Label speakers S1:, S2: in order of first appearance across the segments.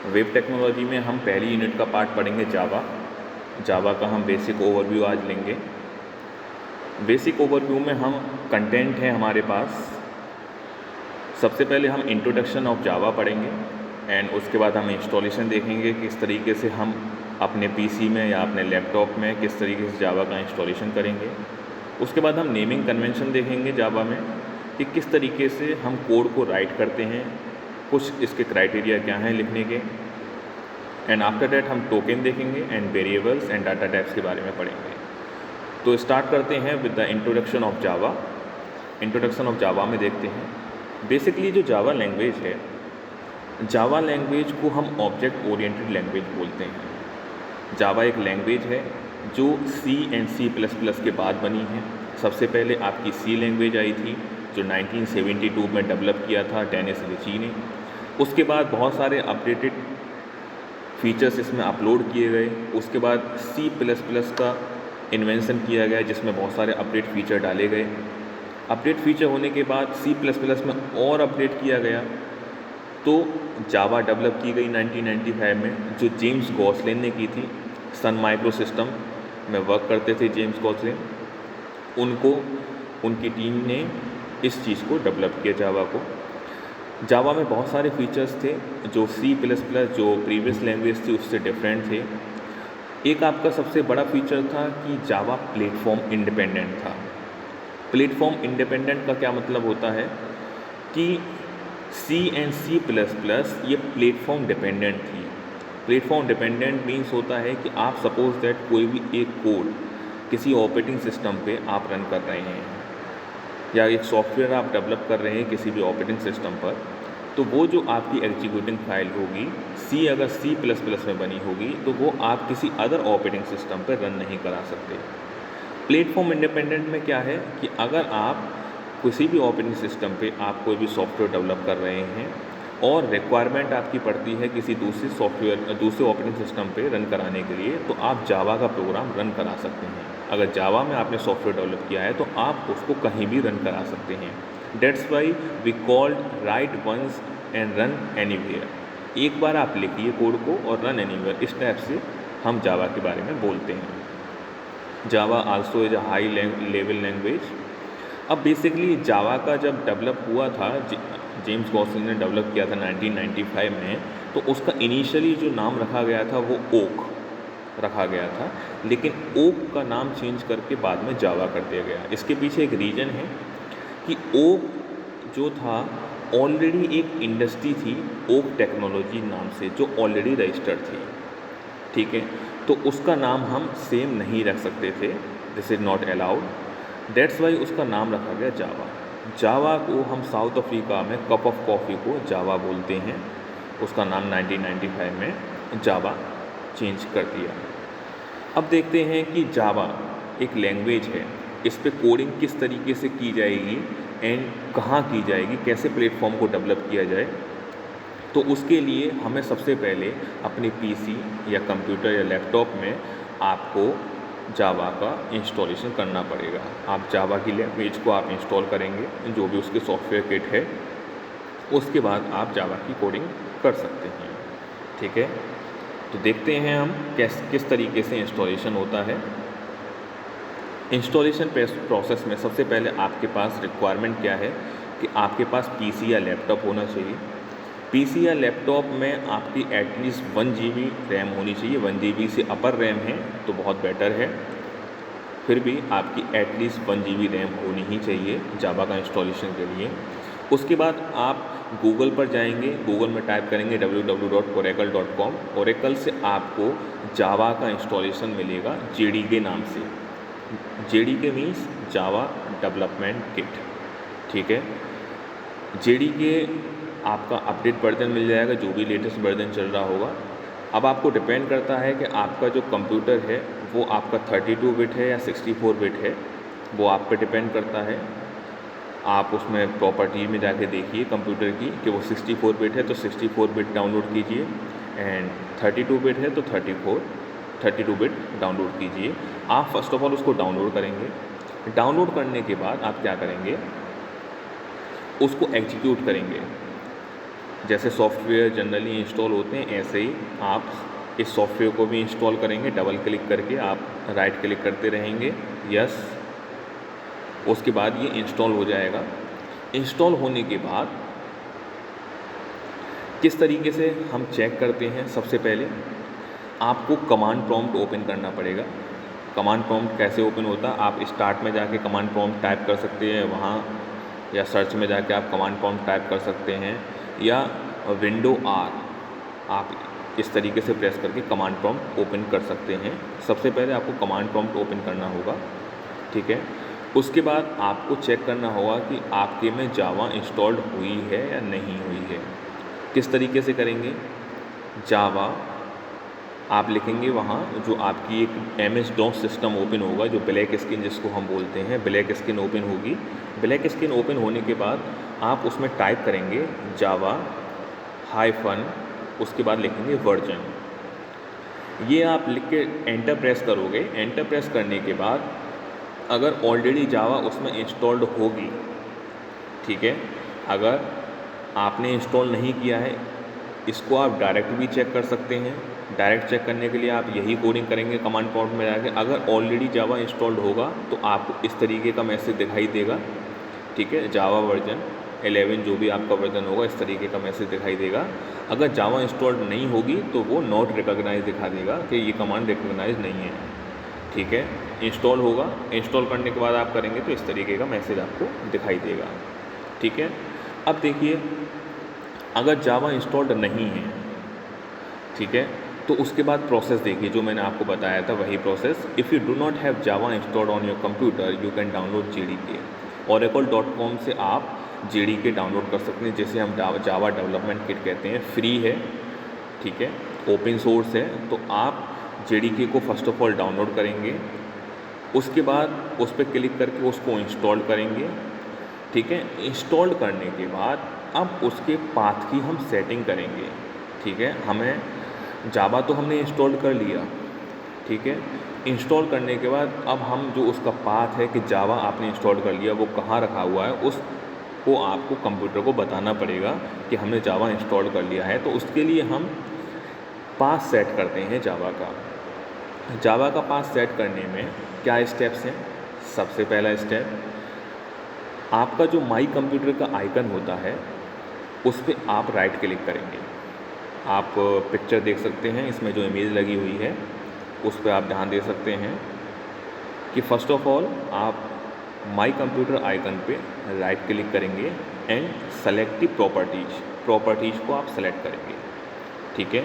S1: Web technology में हम पहली यूनिट का पार्ट पढ़ेंगे जावा। जावा का हम बेसिक ओवरव्यू आज लेंगे। बेसिक ओवरव्यू में हम कंटेंट है हमारे पास। सबसे पहले हम इंट्रोडक्शन ऑफ जावा पढ़ेंगे एंड उसके बाद हम इंस्टॉलेशन देखेंगे किस तरीके से हम अपने पीसी में या अपने लैपटॉप में किस तरीके से जावा का इंस्टॉलेशन करेंगे। उसके बाद हम नेमिंग कन्वेंशन देखेंगे जावा में कि किस तरीके से हम कोड को राइट करते हैं, कुछ इसके क्राइटेरिया क्या हैं लिखने के। एंड आफ्टर दैट हम टोकन देखेंगे and variables and data types के बारे में पढ़ेंगे। तो स्टार्ट करते हैं with the introduction of Java. Introduction of Java में देखते हैं बेसिकली जो जावा लैंग्वेज है, जावा लैंग्वेज को हम ऑब्जेक्ट ओरिएंटेड लैंग्वेज बोलते हैं। जावा एक लैंग्वेज है जो सी एंड सी प्लस प्लस के बाद बनी है। सबसे पहले आपकी सी लैंग्वेज आई थी जो 1972 में डेवलप किया था डेनिस रिची ने। उसके बाद बहुत सारे अपडेटेड फीचर्स इसमें अपलोड किए गए। उसके बाद सी प्लस प्लस का इन्वेंशन किया गया जिसमें बहुत सारे अपडेट फीचर डाले गए। अपडेट फीचर होने के बाद सी प्लस प्लस में और अपडेट किया गया तो जावा डेवलप की गई 1995 में, जो जेम्स गॉसलिन ने की थी। सन माइक्रो सिस्टम में वर्क करते थे जेम्स गॉसलिन, उनको उनकी टीम ने इस चीज़ को डेवलप किया जावा को। जावा में बहुत सारे फीचर्स थे जो सी प्लस प्लस जो प्रीवियस लैंग्वेज थी उससे डिफरेंट थे। एक आपका सबसे बड़ा फीचर था कि जावा प्लेटफॉर्म इंडिपेंडेंट था। प्लेटफॉर्म इंडिपेंडेंट का क्या मतलब होता है कि सी एंड सी प्लस प्लस ये प्लेटफॉर्म डिपेंडेंट थी। प्लेटफॉर्म डिपेंडेंट मीन्स होता है कि आप सपोज दैट कोई भी एक कोड किसी ऑपरेटिंग सिस्टम पे आप रन कर रहे हैं या एक सॉफ्टवेयर आप डेवलप कर रहे हैं किसी भी ऑपरेटिंग सिस्टम पर, तो वो जो आपकी एग्जीक्यूटिंग फाइल होगी सी अगर सी प्लस प्लस में बनी होगी तो वो आप किसी अदर ऑपरेटिंग सिस्टम पर रन नहीं करा सकते। प्लेटफॉर्म इंडिपेंडेंट में क्या है कि अगर आप किसी भी ऑपरेटिंग सिस्टम पे आप कोई भी सॉफ्टवेयर डेवलप कर रहे हैं और रिक्वायरमेंट आपकी पड़ती है किसी दूसरे ऑपरेटिंग सिस्टम पे रन कराने के लिए, तो आप जावा का प्रोग्राम रन करा सकते हैं। अगर जावा में आपने सॉफ्टवेयर डेवलप किया है तो आप उसको कहीं भी रन करा सकते हैं। That's why we called write once and run anywhere. एक बार आप लिखिए कोड को और रन एनीवेयर, इस टाइप से हम जावा के बारे में बोलते हैं। Java also is a high level language. अब बेसिकली जावा का जब डेवलप हुआ था, जेम्स गॉसलिन ने डेवलप किया था 1995 में, तो उसका इनिशियली जो नाम रखा गया था वो ओक रखा गया था, लेकिन ओक का नाम चेंज करके बाद में जावा कर दिया गया। इसके पीछे एक रीज़न है कि ओक जो था ऑलरेडी एक इंडस्ट्री थी ओक टेक्नोलॉजी नाम से जो ऑलरेडी रजिस्टर्ड थी, ठीक है। तो उसका नाम हम सेम नहीं रख सकते थे, this is not allowed. That's why उसका नाम रखा गया जावा। जावा को हम साउथ अफ्रीका में कप ऑफ कॉफ़ी को जावा बोलते हैं। उसका नाम 1995 में जावा चेंज कर दिया। अब देखते हैं कि जावा एक लैंग्वेज है, इस पे कोडिंग किस तरीके से की जाएगी एंड कहाँ की जाएगी, कैसे प्लेटफॉर्म को डेवलप किया जाए। तो उसके लिए हमें सबसे पहले अपने पीसी या कंप्यूटर या लैपटॉप में आपको जावा का इंस्टॉलेशन करना पड़ेगा। आप जावा की लैंग्वेज को आप इंस्टॉल करेंगे, जो भी उसके सॉफ्टवेयर किट है, उसके बाद आप जावा की कोडिंग कर सकते हैं, ठीक है। तो देखते हैं हम किस तरीके से इंस्टॉलेशन होता है। इंस्टॉलेशन प्रोसेस में सबसे पहले आपके पास रिक्वायरमेंट क्या है कि आपके पास पीसी या लैपटॉप होना चाहिए। पीसी या लैपटॉप में आपकी एटलीस्ट 1 GB रैम होनी चाहिए। 1 GB से अपर रैम है तो बहुत बेटर है, फिर भी आपकी एटलीस्ट 1 GB रैम होनी ही चाहिए जावा का इंस्टॉलेशन के लिए। उसके बाद आप गूगल पर जाएंगे, गूगल में टाइप करेंगे www.oracle.com। ओरेकल से आपको जावा का इंस्टॉलेशन मिलेगा JDK नाम से। JDK means Java development kit, ठीक है। JDK आपका अपडेट वर्जन मिल जाएगा, जो भी लेटेस्ट वर्जन चल रहा होगा। अब आपको डिपेंड करता है कि आपका जो कंप्यूटर है वो आपका 32 बिट है या 64 बिट है, वो आप पे डिपेंड करता है। आप उसमें प्रॉपर्टी में जाके देखिए कंप्यूटर की कि वो 64 बिट है तो 64 बिट डाउनलोड कीजिए, एंड 32 बिट है तो 32 बिट डाउनलोड कीजिए। आप फर्स्ट ऑफ ऑल उसको डाउनलोड करेंगे। डाउनलोड करने के बाद आप क्या करेंगे, उसको एग्जीक्यूट करेंगे। जैसे सॉफ्टवेयर जनरली इंस्टॉल होते हैं ऐसे ही आप इस सॉफ्टवेयर को भी इंस्टॉल करेंगे। डबल क्लिक करके आप राइट क्लिक करते रहेंगे, यस, उसके बाद ये इंस्टॉल हो जाएगा। इंस्टॉल होने के बाद किस तरीके से हम चेक करते हैं, सबसे पहले आपको कमांड प्रॉम्प्ट ओपन करना पड़ेगा। कमांड प्रॉम्प्ट कैसे ओपन होता है, आप स्टार्ट में जाके कमांड प्रॉम्प्ट टाइप कर सकते हैं वहाँ, या सर्च में जाके आप कमांड प्रॉम्प्ट टाइप कर सकते हैं, या विंडो आर आप इस तरीके से प्रेस करके कमांड प्रॉम्प्ट ओपन कर सकते हैं। सबसे पहले आपको कमांड प्रॉम्प्ट ओपन करना होगा, ठीक है। उसके बाद आपको चेक करना होगा कि आपके में जावा इंस्टॉल्ड हुई है या नहीं हुई है। किस तरीके से करेंगे, जावा आप लिखेंगे वहाँ, जो आपकी एक MS DOS सिस्टम ओपन होगा, जो ब्लैक स्क्रीन जिसको हम बोलते हैं, ब्लैक स्क्रीन ओपन होगी। ब्लैक स्क्रीन ओपन होने के बाद आप उसमें टाइप करेंगे जावा हाइफन, उसके बाद लिखेंगे वर्जन। ये आप लिख के एंटर प्रेस करोगे। एंटर प्रेस करने के बाद अगर ऑलरेडी जावा उसमें इंस्टॉल्ड होगी, ठीक है, अगर आपने इंस्टॉल नहीं किया है, इसको आप डायरेक्ट भी चेक कर सकते हैं। डायरेक्ट चेक करने के लिए आप यही कोडिंग करेंगे कमांड प्रॉम्प्ट में जाके। अगर ऑलरेडी जावा इंस्टॉल्ड होगा तो आपको इस तरीके का मैसेज दिखाई देगा, ठीक है, जावा वर्जन 11 जो भी आपका वर्जन होगा, इस तरीके का मैसेज दिखाई देगा। अगर जावा इंस्टॉल्ड नहीं होगी तो वो नॉट रिकॉग्नाइज दिखा देगा कि ये कमांड रिकॉग्नाइज नहीं है, ठीक है। इंस्टॉल होगा, इंस्टॉल करने के बाद आप करेंगे तो इस तरीके का मैसेज आपको दिखाई देगा, ठीक है। अब देखिए, अगर जावा इंस्टॉल्ड नहीं है, ठीक है, तो उसके बाद प्रोसेस देखिए, जो मैंने आपको बताया था वही process. If you do not have Java installed on your computer you can download JDK। oracle.com से आप JDK डाउनलोड कर सकते हैं, जिसे हम जावा डेवलपमेंट किट कहते हैं। फ्री है, ठीक है, ओपन सोर्स है। तो आप JDK को फर्स्ट ऑफ ऑल डाउनलोड करेंगे, उसके बाद उस पर क्लिक करके उसको इंस्टॉल करेंगे, ठीक है। इंस्टॉल करने के बाद अब उसके पाथ की हम सेटिंग करेंगे, ठीक है। हमें जावा तो हमने इंस्टॉल कर लिया, ठीक है। इंस्टॉल करने के बाद अब हम जो उसका पाथ है कि जावा आपने इंस्टॉल कर लिया वो कहाँ रखा हुआ है, उसको आपको कंप्यूटर को बताना पड़ेगा कि हमने जावा इंस्टॉल कर लिया है। तो उसके लिए हम पाथ सेट करते हैं जावा का। जावा का पाथ सेट करने में क्या स्टेप्स हैं। सबसे पहला स्टेप, आपका जो माई कंप्यूटर का आइकन होता है उस पर आप राइट क्लिक करेंगे। आप पिक्चर देख सकते हैं, इसमें जो इमेज लगी हुई है उस पर आप ध्यान दे सकते हैं कि फ़र्स्ट ऑफ ऑल आप माई कंप्यूटर आइकन पे राइट क्लिक करेंगे एंड सेलेक्ट प्रॉपर्टीज़ को आप सेलेक्ट करेंगे, ठीक है।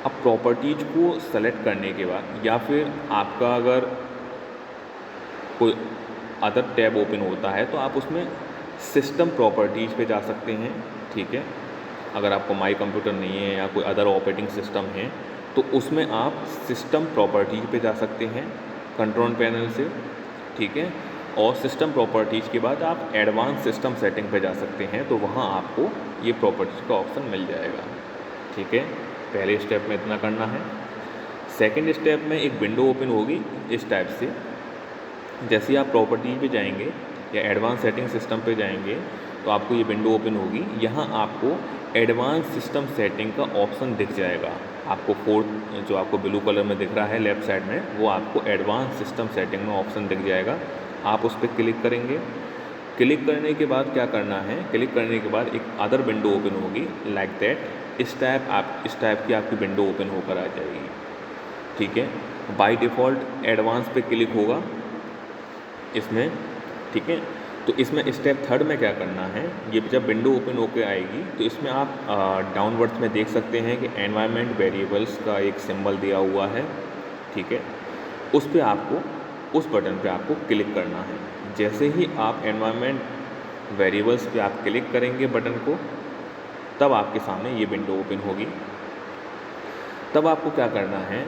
S1: अब प्रॉपर्टीज़ को सेलेक्ट करने के बाद, या फिर आपका अगर कोई अदर टैब ओपन होता है तो आप उसमें सिस्टम प्रॉपर्टीज़ पे जा सकते हैं, ठीक है। अगर आपको माई कंप्यूटर नहीं है या कोई अदर ऑपरेटिंग सिस्टम है तो उसमें आप सिस्टम प्रॉपर्टीज़ पे जा सकते हैं कंट्रोल पैनल से, ठीक है। और सिस्टम प्रॉपर्टीज़ के बाद आप एडवांस सिस्टम सेटिंग पे जा सकते हैं, तो वहाँ आपको ये प्रॉपर्टीज़ का ऑप्शन मिल जाएगा, ठीक है। पहले स्टेप में इतना करना है। सेकेंड स्टेप में एक विंडो ओपन होगी इस टाइप से। जैसे आप प्रॉपर्टीज़ पे जाएंगे या एडवांस सेटिंग सिस्टम पे जाएंगे तो आपको ये विंडो ओपन होगी। यहाँ आपको एडवांस सिस्टम सेटिंग का ऑप्शन दिख जाएगा। आपको फोर्थ जो आपको ब्लू कलर में दिख रहा है लेफ़्ट साइड में, वो आपको एडवांस सिस्टम सेटिंग में ऑप्शन दिख जाएगा। आप उस पर क्लिक करेंगे। क्लिक करने के बाद क्या करना है, क्लिक करने के बाद एक अदर विंडो ओपन होगी लाइक दैट। इस टाइप की आपकी विंडो ओपन होकर आ जाएगी, ठीक है। बाय डिफ़ॉल्ट एडवांस पे क्लिक होगा इसमें, ठीक है। तो इसमें स्टेप थर्ड में क्या करना है, ये जब विंडो ओपन होकर आएगी तो इसमें आप डाउनवर्ड्स में देख सकते हैं कि एनवायरनमेंट वेरिएबल्स का एक सिंबल दिया हुआ है, ठीक है। उस पर आपको, उस बटन पे आपको क्लिक करना है। जैसे ही आप एनवायरनमेंट वेरिएबल्स पे आप क्लिक करेंगे बटन को, तब आपके सामने ये विंडो ओपन होगी। तब आपको क्या करना है,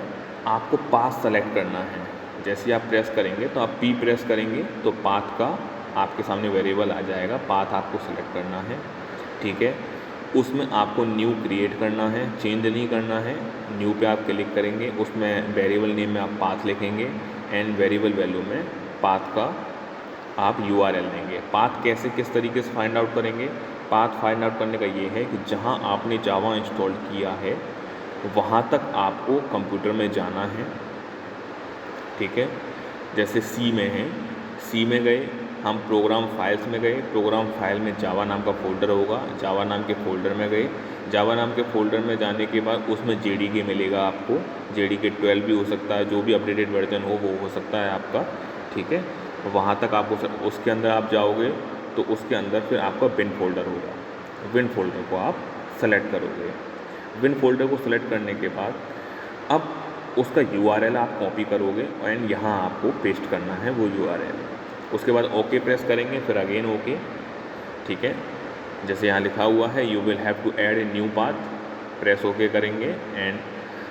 S1: आपको पाथ सेलेक्ट करना है। जैसे आप प्रेस करेंगे तो आप P प्रेस करेंगे तो पाथ का आपके सामने वेरिएबल आ जाएगा। पाथ आपको सेलेक्ट करना है, ठीक है। उसमें आपको न्यू क्रिएट करना है, चेंज नहीं करना है। न्यू पे आप क्लिक करेंगे, उसमें वेरिएबल नेम में आप पाथ लिखेंगे एंड वेरिएबल वैल्यू में पाथ का आप URL देंगे। पाथ कैसे किस तरीके से फाइंड आउट करेंगे, पाथ फाइंड आउट करने का ये है कि जहाँ आपने जावा इंस्टॉल किया है वहाँ तक आपको कंप्यूटर में जाना है, ठीक है। जैसे सी में है, सी में गए, हम प्रोग्राम फाइल्स में गए, प्रोग्राम फाइल में जावा नाम का फ़ोल्डर होगा, जावा नाम के फ़ोल्डर में गए, जावा नाम के फ़ोल्डर में जाने के बाद उसमें जेडीके मिलेगा आपको, जेडीके 12 भी हो सकता है, जो भी अपडेटेड वर्जन वो हो सकता है आपका, ठीक है। वहाँ तक आप उसके अंदर आप जाओगे तो उसके अंदर फिर आपका बिन फोल्डर होगा, विन फोल्डर को आप सेलेक्ट करोगे। विन फोल्डर को सेलेक्ट करने के बाद अब उसका URL आप कॉपी करोगे एंड यहाँ आपको पेस्ट करना है वो URL। उसके बाद ओके प्रेस करेंगे, फिर अगेन ओके, ठीक है। जैसे यहाँ लिखा हुआ है you will have to add a new path, press okay करेंगे एंड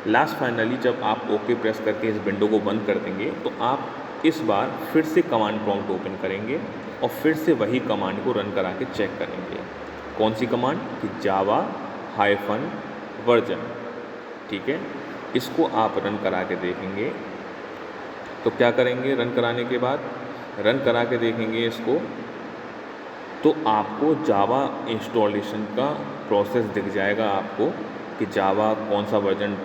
S1: लास्ट फाइनली जब आप ओके प्रेस करके इस विंडो को बंद कर देंगे तो आप इस बार फिर से कमांड प्रॉम्प्ट ओपन करेंगे और फिर से वही कमांड को रन करा के चेक करेंगे। कौन सी कमांड? कि जावा -वर्जन, ठीक है। इसको आप रन करा के देखेंगे। तो क्या करेंगे रन कराने के बाद? रन करा के देखेंगे इसको तो आपको जावा इंस्टॉलेशन का प्रोसेस दिख जाएगा आपको कि जावा कौन सा वर्जन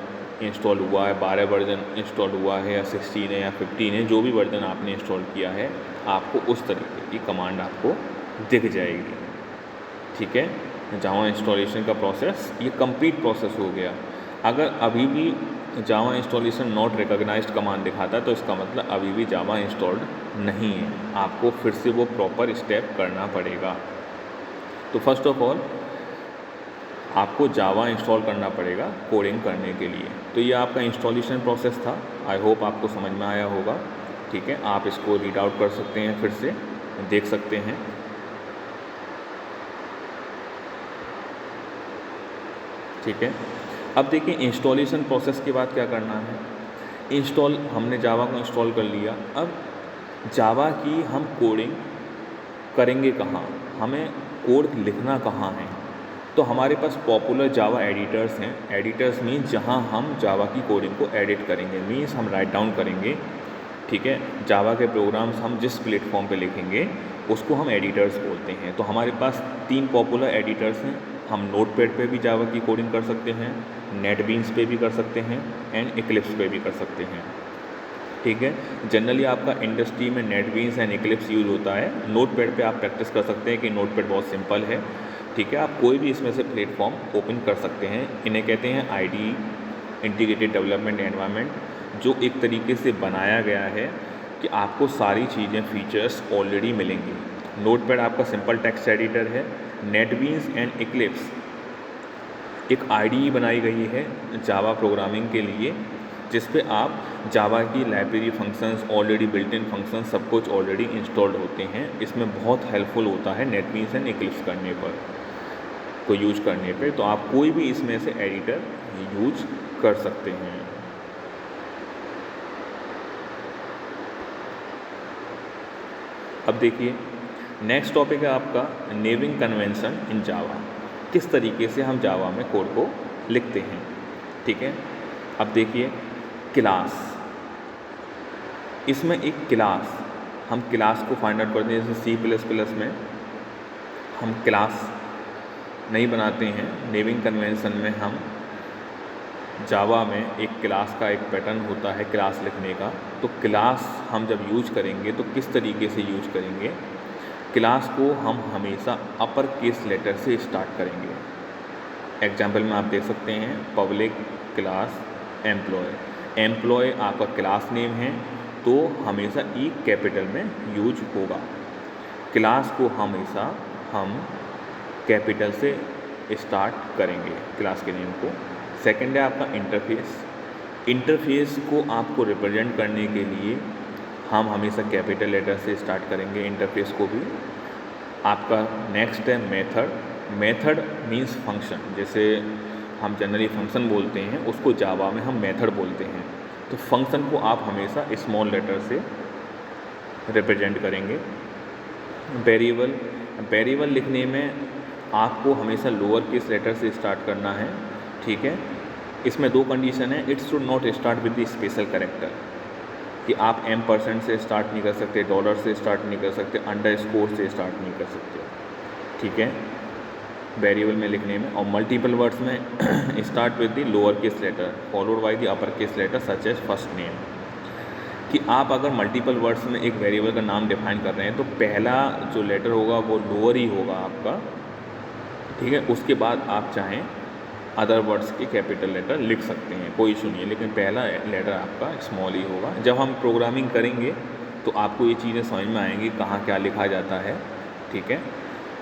S1: इंस्टॉल हुआ है, 12 वर्जन इंस्टॉल हुआ है या 16 है या 15 है, जो भी वर्जन आपने इंस्टॉल किया है आपको उस तरीके की कमांड आपको दिख जाएगी, ठीक है। जावा इंस्टॉलेशन का प्रोसेस ये कंप्लीट प्रोसेस हो गया। अगर अभी भी जावा इंस्टॉलेशन नॉट रिकॉग्नाइज्ड कमांड दिखाता है तो इसका मतलब अभी भी जावा इंस्टॉल्ड नहीं है, आपको फिर से वो प्रॉपर स्टेप करना पड़ेगा। तो फर्स्ट ऑफ ऑल आपको जावा इंस्टॉल करना पड़ेगा कोडिंग करने के लिए। तो ये आपका इंस्टॉलेशन प्रोसेस था, आई होप आपको समझ में आया होगा, ठीक है। आप इसको रीड आउट कर सकते हैं, फिर से देख सकते हैं, ठीक है। अब देखिए इंस्टॉलेशन प्रोसेस के बाद क्या करना है। इंस्टॉल हमने जावा को इंस्टॉल कर लिया, अब जावा की हम कोडिंग करेंगे कहाँ, हमें कोड लिखना कहाँ है। तो हमारे पास पॉपुलर जावा एडिटर्स हैं। एडिटर्स मीन्स जहाँ हम जावा की कोडिंग को एडिट करेंगे, मीन्स हम राइट डाउन करेंगे, ठीक है। जावा के प्रोग्राम्स हम जिस प्लेटफॉर्म पे लिखेंगे उसको हम एडिटर्स बोलते हैं। तो हमारे पास 3 पॉपुलर एडिटर्स हैं। हम नोटपैड पे भी जावा की कोडिंग कर सकते हैं, नेटबीन्स पे भी कर सकते हैं एंड इक्लिप्स पे भी कर सकते हैं, ठीक है। जनरली आपका इंडस्ट्री में नेटबीन्स एंड इक्लिप्स यूज होता है। नोटपैड पे आप प्रैक्टिस कर सकते हैं कि नोटपैड बहुत सिंपल है, ठीक है। आप कोई भी इसमें से प्लेटफॉर्म ओपन कर सकते हैं। इन्हें कहते हैं IDE, इंटीग्रेटेड डेवलपमेंट एनवायरनमेंट, जो एक तरीके से बनाया गया है कि आपको सारी चीज़ें फीचर्स ऑलरेडी मिलेंगी। नोटपैड आपका सिंपल टेक्स्ट एडिटर है। नेटबीन्स एंड इक्लिप्स एक IDE बनाई गई है जावा प्रोग्रामिंग के लिए, जिस पे आप जावा की library functions, already built in functions, सब कुछ ऑलरेडी इंस्टॉल्ड होते हैं। इसमें बहुत हेल्पफुल होता है नेटबीन्स एंड इक्लिप्स करने पर, को यूज करने पे। तो आप कोई भी इसमें से एडिटर यूज कर सकते हैं। अब देखिए नेक्स्ट टॉपिक है आपका नेमिंग कन्वेंशन इन जावा। किस तरीके से हम जावा में कोड को लिखते हैं, ठीक है। अब देखिए क्लास, इसमें एक क्लास, हम क्लास को फाइंड आउट करते हैं। जैसे C++ में हम क्लास नहीं बनाते हैं, नेमिंग कन्वेंशन में हम जावा में एक क्लास का एक पैटर्न होता है क्लास लिखने का। तो क्लास हम जब यूज करेंगे तो किस तरीके से यूज करेंगे, क्लास को हम हमेशा अपर केस लेटर से स्टार्ट करेंगे। एग्जाम्पल में आप देख सकते हैं पब्लिक क्लास एम्प्लॉय, एम्प्लॉय आपका क्लास नेम है तो हमेशा E कैपिटल में यूज होगा। क्लास को हमेशा हम कैपिटल से स्टार्ट करेंगे क्लास के नेम को। सेकंड है आपका इंटरफेस, इंटरफेस को आपको रिप्रेजेंट करने के लिए हम हमेशा कैपिटल लेटर से स्टार्ट करेंगे इंटरफेस को भी। आपका नेक्स्ट है मेथड, मेथड मीन्स फंक्शन। जैसे हम जनरली फंक्शन बोलते हैं उसको जावा में हम मेथड बोलते हैं। तो फंक्शन को आप हमेशा स्मॉल लेटर से रिप्रेजेंट करेंगे। वेरिएबल, वेरिएबल लिखने में आपको हमेशा लोअर केस लेटर से स्टार्ट करना है, ठीक है। इसमें 2 कंडीशन है। It's should not start with the special character, कि आप %% से स्टार्ट नहीं कर सकते, डॉलर से स्टार्ट नहीं कर सकते, अंडरस्कोर से स्टार्ट नहीं कर सकते, ठीक है। वेरिएबल में लिखने में, और मल्टीपल वर्ड्स में start with the lower case letter followed by the upper case letter such as first name. कि आप अगर मल्टीपल वर्ड्स में एक वेरिएबल का नाम डिफाइन कर रहे हैं तो पहला जो लेटर होगा वो लोअर ही होगा आपका, ठीक है। उसके बाद आप चाहें अदर वर्ड्स के कैपिटल लेटर लिख सकते हैं, कोई इशू नहीं है, लेकिन पहला लेटर आपका स्मॉल ही होगा। जब हम प्रोग्रामिंग करेंगे तो आपको ये चीज़ें समझ में आएंगी कहाँ क्या लिखा जाता है, ठीक है।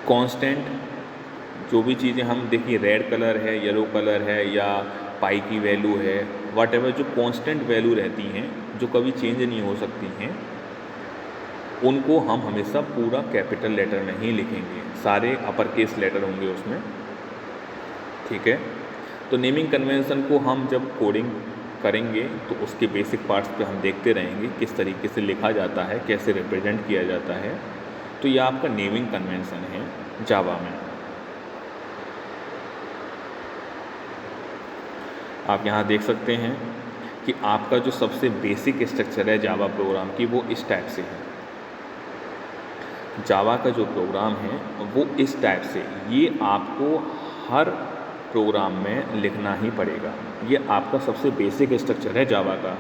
S1: कांस्टेंट जो भी चीज़ें हम देखिए, रेड कलर है, येलो कलर है, या पाई की वैल्यू है, वट एवर जो कांस्टेंट वैल्यू रहती हैं जो कभी चेंज नहीं हो सकती हैं, उनको हम हमेशा पूरा कैपिटल लेटर में ही लिखेंगे, सारे अपर केस लेटर होंगे उसमें, ठीक है। तो नेमिंग कन्वेंशन को हम जब कोडिंग करेंगे तो उसके बेसिक पार्ट्स पे हम देखते रहेंगे किस तरीके से लिखा जाता है, कैसे रिप्रेजेंट किया जाता है। तो ये आपका नेमिंग कन्वेंशन है जावा में। आप यहाँ देख सकते हैं कि आपका जो सबसे बेसिक स्ट्रक्चर है जावा प्रोग्राम की वो इस टाइप से है। जावा का जो प्रोग्राम है वो इस टाइप से, ये आपको हर प्रोग्राम में लिखना ही पड़ेगा। ये आपका सबसे बेसिक स्ट्रक्चर है जावा का।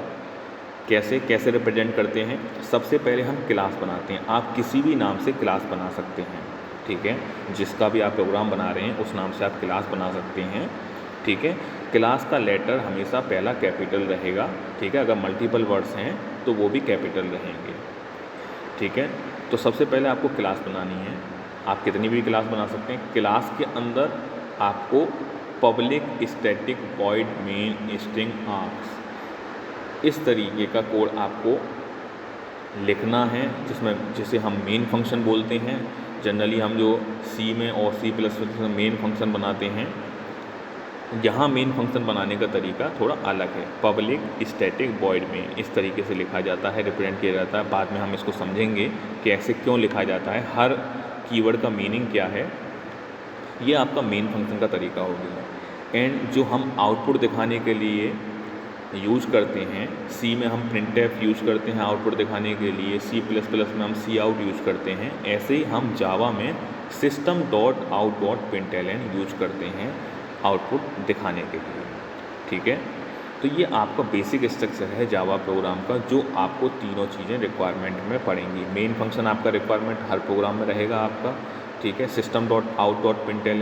S1: कैसे रिप्रेजेंट करते हैं, सबसे पहले हम क्लास बनाते हैं। आप किसी भी नाम से क्लास बना सकते हैं, ठीक है। जिसका भी आप प्रोग्राम बना रहे हैं उस नाम से आप क्लास बना सकते हैं, ठीक है। क्लास का लेटर हमेशा पहला कैपिटल रहेगा, ठीक है। अगर मल्टीपल वर्ड्स हैं तो वो भी कैपिटल रहेंगे, ठीक है। तो सबसे पहले आपको क्लास बनानी है। आप कितनी भी क्लास बना सकते हैं। क्लास के अंदर आपको public static void main string arcs, इस तरीके का कोड आपको लिखना है, जिसे हम मेन फंक्शन बोलते हैं। जनरली हम जो सी में और C++ में मेन फंक्शन बनाते हैं, यहाँ मेन फंक्शन बनाने का तरीका थोड़ा अलग है। पब्लिक स्टैटिक वॉइड में इस तरीके से लिखा जाता है, रिप्रेजेंट किया जाता है। बाद में हम इसको समझेंगे कि ऐसे क्यों लिखा जाता है, हर कीवर्ड का मीनिंग क्या है। ये आपका मेन फंक्शन का तरीका हो गया। एंड जो हम आउटपुट दिखाने के लिए यूज करते हैं, सी में हम printf यूज करते हैं आउटपुट दिखाने के लिए, C++ में हम cout यूज करते हैं, ऐसे ही हम जावा में system.out.println यूज करते हैं आउटपुट दिखाने के लिए, ठीक है। तो ये आपका बेसिक स्ट्रक्चर है जावा प्रोग्राम का, जो आपको तीनों चीज़ें रिक्वायरमेंट में पड़ेंगी। मेन फंक्शन आपका रिक्वायरमेंट हर प्रोग्राम में रहेगा आपका, ठीक है। system.out.println